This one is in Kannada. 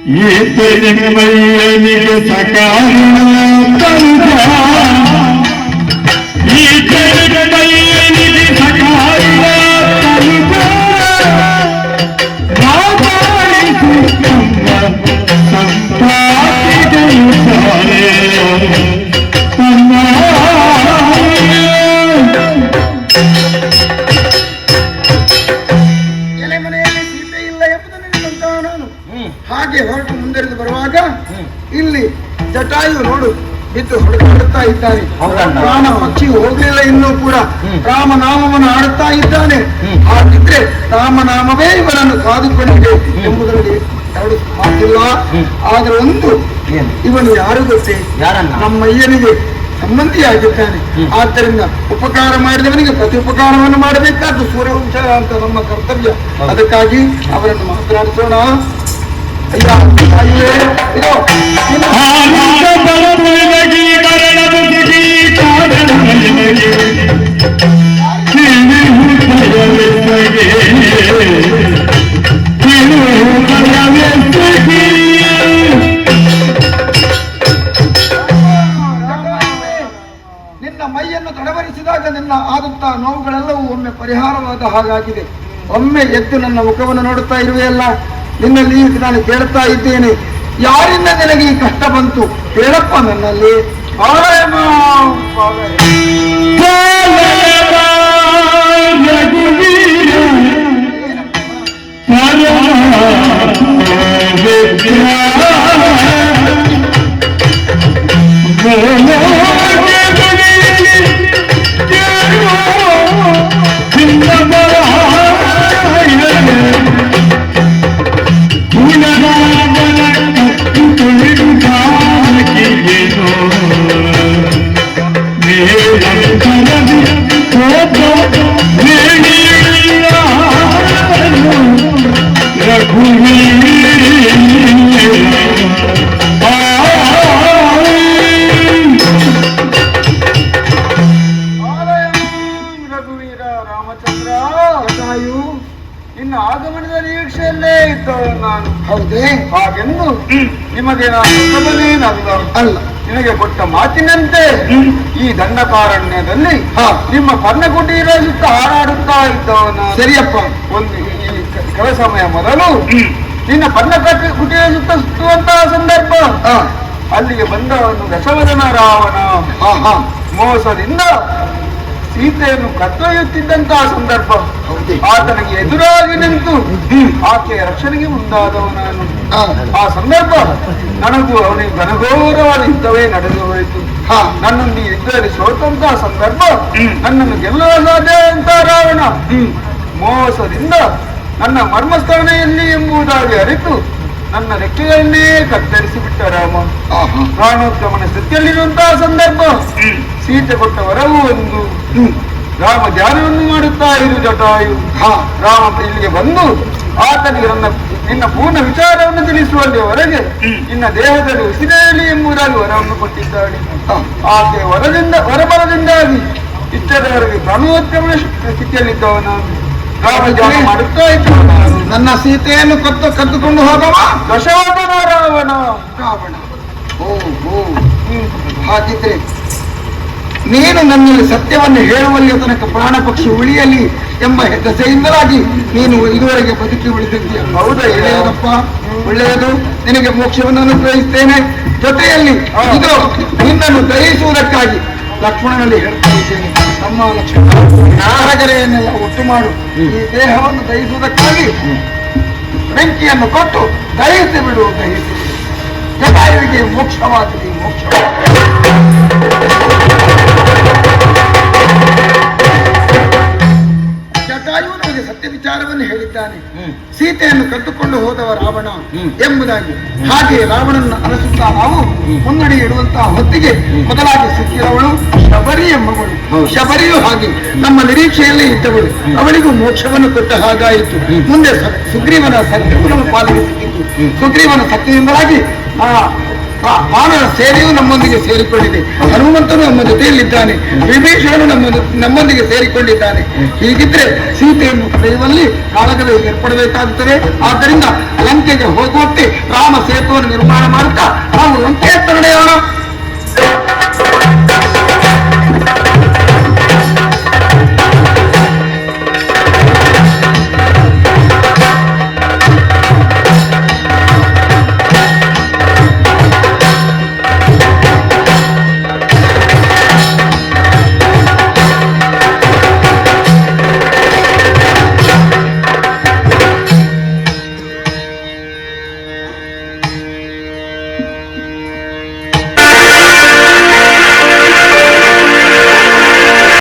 ಈತನಿಗೆ ಸಕಾಲ ಈತನಿಗೆ ಸಕಾಲ ಹಾಗೆ ಹೊರಟು ಮುಂದೆರೆದು ಬರುವಾಗ ಇಲ್ಲಿ ಜಟಾಯು ನೋಡು ಬಿದ್ದು ಹೊಡೆದಾಡುತ್ತಾ ಇದ್ದಾನೆ. ಪ್ರಾಣ ಪಕ್ಷಿ ಹೋಗಲಿಲ್ಲ ಇನ್ನೂ ಕೂಡ ರಾಮನಾಮವನ್ನು ಆಡುತ್ತಾ ಇದ್ದಾನೆ. ಹಾಗಿದ್ರೆ ರಾಮನಾಮವೇ ಇವನನ್ನು ಕಾದುಕೊಂಡಿದೆ ಎಂಬುದರಲ್ಲಿ ಎರಡು ಮಾತಿಲ್ಲ. ಆದ್ರೆ ಒಂದು, ಇವನು ಯಾರು ಗೊತ್ತೇ? ನಮ್ಮ ಅಯ್ಯನಿಗೆ ಸಂಬಂಧಿಯಾಗಿದ್ದಾನೆ. ಆದ್ದರಿಂದ ಉಪಕಾರ ಮಾಡಿದವನಿಗೆ ಪ್ರತಿ ಉಪಕಾರವನ್ನು ಮಾಡಬೇಕಾದ್ದು ಸೂರ್ಯವಂಶ ಅಂತ ನಮ್ಮ ಕರ್ತವ್ಯ. ಅದಕ್ಕಾಗಿ ಅವರನ್ನು ಮಾತನಾಡಿಸೋಣ. ನಿನ್ನ ಮೈಯನ್ನು ತಡವರಿಸಿದಾಗ ನಿನ್ನ ಆದಂತ ನೋವುಗಳೆಲ್ಲವೂ ಒಮ್ಮೆ ಪರಿಹಾರವಾದ ಹಾಗಾಗಿದೆ. ಒಮ್ಮೆ ಎದ್ದು ನನ್ನ ಮುಖವನ್ನು ನೋಡುತ್ತಾ ಇರುವೆಯಲ್ಲ, ನಿನ್ನಲ್ಲಿ ನಾನು ಕೇಳುತ್ತಾ ಇದ್ದೇನೆ, ಯಾರಿಂದ ನಿನಗೆ ಈ ಕಷ್ಟ ಬಂತು ಹೇಳಪ್ಪ ನನ್ನಲ್ಲಿ. ನಿನ್ನ ಆಗಮನದ ನಿರೀಕ್ಷೆಯಲ್ಲೇ ಇದ್ದವನು ನಾನು. ಹೌದೇ? ಹಾಗೆಂದು ನಿಮಗೆ ಅಲ್ಲ, ನಿನಗೆ ಕೊಟ್ಟ ಮಾತಿನಂತೆ ಈ ದಂಡಕಾರಣ್ಯದಲ್ಲಿ ನಿಮ್ಮ ಪರ್ಣಕುಟೀರ ಸುತ್ತ ಹಾರಾಡುತ್ತಾ ಇದ್ದವನು. ಸರಿಯಪ್ಪ. ಒಂದು ಈ ಕೆಲ ಸಮಯ ಮೊದಲು ನಿನ್ನ ಕುಟೀರ ಸುತ್ತ ಸುತ್ತುವಂತಹ ಸಂದರ್ಭ, ಅಲ್ಲಿಗೆ ಬಂದವನು ದಶವದನ ರಾವಣ ಮೋಸದಿಂದ ಸೀತೆಯನ್ನು ಕತ್ತೊಯ್ಯುತ್ತಿದ್ದಂತಹ ಸಂದರ್ಭ. ಆತನಿಗೆ ಎದುರಾಗಿ ನಿಂತು ಆಕೆಯ ರಕ್ಷಣೆಗೆ ಮುಂದಾದವ ನಾನು. ಆ ಸಂದರ್ಭ ನನಗೂ ಅವನಿಗೆ ಘನಘೋರವಾದ ಯುದ್ಧವೇ ನಡೆದು ಹೋಯಿತು. ನನ್ನೊಂದು ಯುದ್ಧದಲ್ಲಿ ಸೋತಂತಹ ಸಂದರ್ಭ, ನನ್ನನ್ನು ಗೆಲ್ಲುವ ಸಾಧ್ಯ ಅಂತ ರಾವಣ ಮೋಸದಿಂದ ನನ್ನ ಮರ್ಮಸ್ಥಾನೆಯಲ್ಲಿ ಎಂಬುದಾಗಿ ಅರಿತು ನನ್ನ ರೆಕ್ಕೆಗಳನ್ನೇ ಕತ್ತರಿಸಿ ಬಿಟ್ಟ ರಾಮ. ಪ್ರಾಣೋದ್ಗಮನ ಸ್ಥಿತಿಯಲ್ಲಿರುವಂತಹ ಸಂದರ್ಭ, ಸೀತೆ ಕೊಟ್ಟ ವರವು ಒಂದು. ರಾಮ ಧ್ಯಾನವನ್ನು ಮಾಡುತ್ತಾ ಇರು ಜಟಾಯು. ರಾಮ ಇಲ್ಲಿಗೆ ಬಂದು ಆತನಿಗೆ ನಿನ್ನ ಪೂರ್ಣ ವಿಚಾರವನ್ನು ತಿಳಿಸುವಲ್ಲಿವರೆಗೆ ನಿನ್ನ ದೇಹದಲ್ಲಿ ಉಸಿರೇಳಿ ಎಂಬುದಾಗಿ ವರವನ್ನು ಕೊಟ್ಟಿದ್ದಾಳೆ. ಆಕೆ ವರಬಲದಿಂದಾಗಿ ಇಷ್ಟರವರೆಗೆ ಪ್ರಾಣೋದ್ಗಮನ ಸ್ಥಿತಿಯಲ್ಲಿದ್ದವ ನಾನು. ರಾಮ ಧ್ಯಾನ ಮಾಡುತ್ತಾ ಇದ್ದ ನನ್ನ ಸೀತೆಯನ್ನು ಕದ್ದುಕೊಂಡು ಹೋಗವ ದಶವದನ ರಾವಣ. ಹಾಗಿದ್ರೆ ನೀನು ನನ್ನಲ್ಲಿ ಸತ್ಯವನ್ನು ಹೇಳುವಲ್ಲಿ ತನಕ ಪ್ರಾಣ ಪಕ್ಷಿ ಉಳಿಯಲಿ ಎಂಬ ದಸೆಯಿಂದಲಾಗಿ ನೀನು ಇದುವರೆಗೆ ಬದುಕಿ ಉಳಿದಿದ್ದೀಯ. ಹೌದಾ? ಒಳ್ಳೆಯದಪ್ಪ, ಒಳ್ಳೆಯದು. ನಿನಗೆ ಮೋಕ್ಷವನ್ನು ಅನುಗ್ರಹಿಸ್ತೇನೆ. ಜೊತೆಯಲ್ಲಿ ಇದು ನಿನ್ನನ್ನು ದಯಿಸುವುದಕ್ಕಾಗಿ ಲಕ್ಷ್ಮಣನಲ್ಲಿ ಹೇಳ್ತಾ ಇದ್ದೇನೆ. ನಮ್ಮ ಲಕ್ಷ್ಮಣ ನಾರಗರೆಯನ್ನೆಲ್ಲ ಒಟ್ಟು ಮಾಡು. ಈ ದೇಹವನ್ನು ದಹಿಸುವುದಕ್ಕಾಗಿ ಬೆಂಕಿಯನ್ನು ಕೊಟ್ಟು ದಹಿಸಿ ಬಿಡು. ದಹಿಸಿ ಜಟಾಯುವಿಗೆ ಮೋಕ್ಷವಾಗಲಿ, ಮೋಕ್ಷವಾಗಲಿ. ಜಟಾಯು ನಮಗೆ ಸತ್ಯ ವಿಚಾರವನ್ನು ಹೇಳಿದ್ದಾನೆ. ಸೀತೆಯನ್ನು ಕದ್ದುಕೊಂಡು ಹೋದವ ರಾವಣ ಎಂಬುದಾಗಿ. ಹಾಗೆ ರಾವಣನ ಅರಸುತ್ತಾ ನಾವು ಮುನ್ನಡೆ ಇಡುವಂತಹ ಹೊತ್ತಿಗೆ ಮೊದಲಾಗಿ ಸಿಕ್ಕಿದವಳು ಶಬರಿ ಎಂಬವಳು. ಶಬರಿಯು ಹಾಗೆ ನಮ್ಮ ನಿರೀಕ್ಷೆಯಲ್ಲಿ ಇದ್ದವಳು. ಅವಳಿಗೂ ಮೋಕ್ಷವನ್ನು ಕೊಟ್ಟ ಹಾಗಾಯಿತು. ಮುಂದೆ ಸುಗ್ರೀವನ ಸತ್ಯವನ್ನು ಪಾಲಿಗೆ ಸಿಕ್ಕಿತ್ತು. ಸುಗ್ರೀವನ ಸತ್ಯದಿಂದಾಗಿ ಆ ವಾನರ ಸೇನೆಯು ನಮ್ಮೊಂದಿಗೆ ಸೇರಿಕೊಂಡಿದೆ. ಹನುಮಂತನು ನಮ್ಮ ಜೊತೆಯಲ್ಲಿದ್ದಾನೆ. ವಿಭೀಷಣನು ನಮ್ಮೊಂದಿಗೆ ಸೇರಿಕೊಂಡಿದ್ದಾನೆ. ಹೀಗಿದ್ರೆ ಸೀತೆಯನ್ನು ಪಡೆಯುವಲ್ಲಿ ಕಾಳಗವೇ ಏರ್ಪಡಬೇಕಾಗುತ್ತದೆ. ಆದ್ದರಿಂದ ಲಂಕೆಗೆ ಹೋಗುವಂತೆ ರಾಮ ಸೇತುವನ್ನು ನಿರ್ಮಾಣ ಮಾಡುತ್ತಾ ನಾವು ಲಂಕೆಯತ್ತ ನಡೆಯೋಣ.